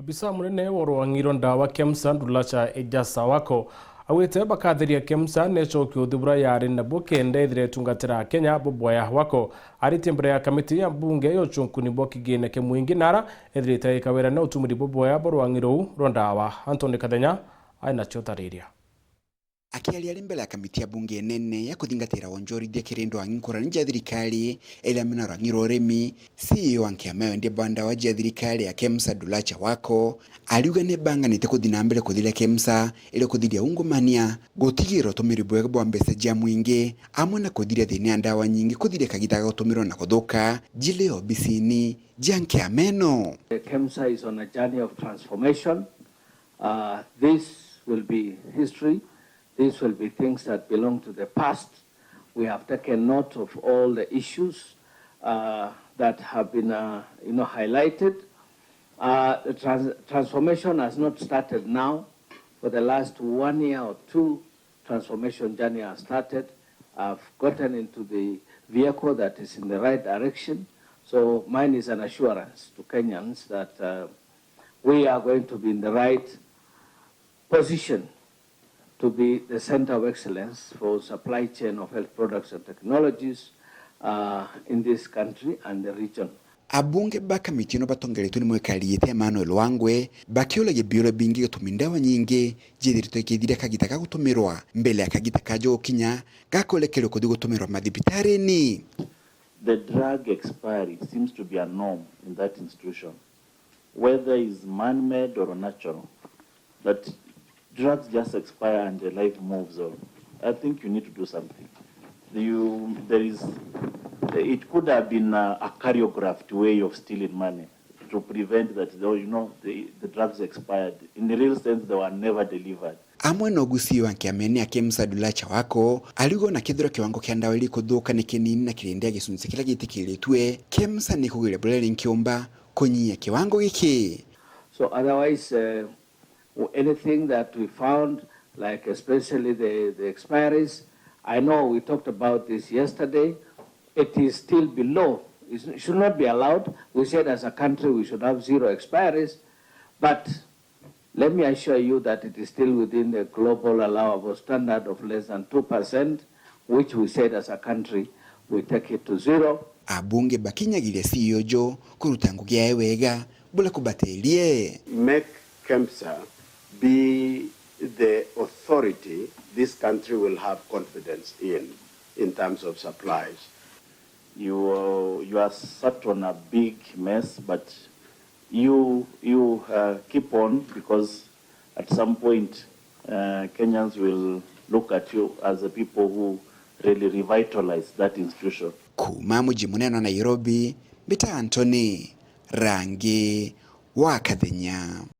Bisa munene worwangiro ndawa KEMSA Ndulacha Ejasa wako awite bakathiria KEMSA nechoki uthubura yari nabo kende ithire tungatira Kenya boboya wako ariti mbere ya kamiti ya bunge yo chunkuni bokigine ke mwingi nara ithire ikawera na utumuri boboya borwangiro rondawa Anthony Kathenya aina chotariria akiaria mbele ya kamiti ya bunge nene ya kuthingatira wonjorithia kirindo angikora nja thirikari ila mina rangiro urimi CEO ankiamayo ndi banda wa thirikari ya KEMSA Ndulacha wako aliuga ne banganite kuthina mbele kuthira KEMSA ile kuthiria ungumania gutigiro tumiri bwega bwa mbesa ja mwingi amwe na kuthiria thini ndawa nyingi kuthiria kagita gutumiro na kuthuka jileo bisini janke ameno. KEMSA is on a journey of transformation. This will be history. These will be things that belong to the past. We have taken note of all the issues that have been highlighted. The transformation has not started now. For the last 1 year or two, transformation journey has started. I've gotten into the vehicle that is in the right direction. So mine is an assurance to Kenyans that we are going to be in the right position to be the center of excellence for supply chain of health products and technologies in this country and the region. Abunge bakamiti no batongeretu ni mwekaliete Emmanuel Wangwe bakiola gebiro bingi gutumindawa nyingi jithirito ikithira kagita gagutumirwa mbele ya kagita kajo kinya gakolekero kudi gutumirwa madhibitari ni. The drug expiry seems to be a norm in that institution, whether it's man-made or natural, that drugs just expire and the life moves on. I think you need to do something. It could have been a choreographed way of stealing money to prevent that, the drugs expired. In the real sense, they were never delivered. Amwe no gusio ankiameni ya KEMSA Ndulacha wako aligo na kithiro kiwango kia ndawa ili kuthuka ni kinini na kirindea gisunzi kila gitikiritwe KEMSA ni kugire bulele nkiomba kunyia kiwango giki. So otherwise anything that we found, like especially the expiries, I know we talked about this yesterday, it is still below. It should not be allowed. We said as a country we should have 0 expiries, but let me assure you that it is still within the global allowable standard of less than 2%, which we said as a country we take it to 0. Abunge bakinyagire CEO jo kurutangu gya wega bula kubatelie. Make KEMSA be the authority this country will have confidence in terms of supplies. You are sat on a big mess, but you keep on, because at some point Kenyans will look at you as the people who really revitalize that institution. Kuma mji munene wa Nairobi, Bita Anthony Rangi wa Kathenya.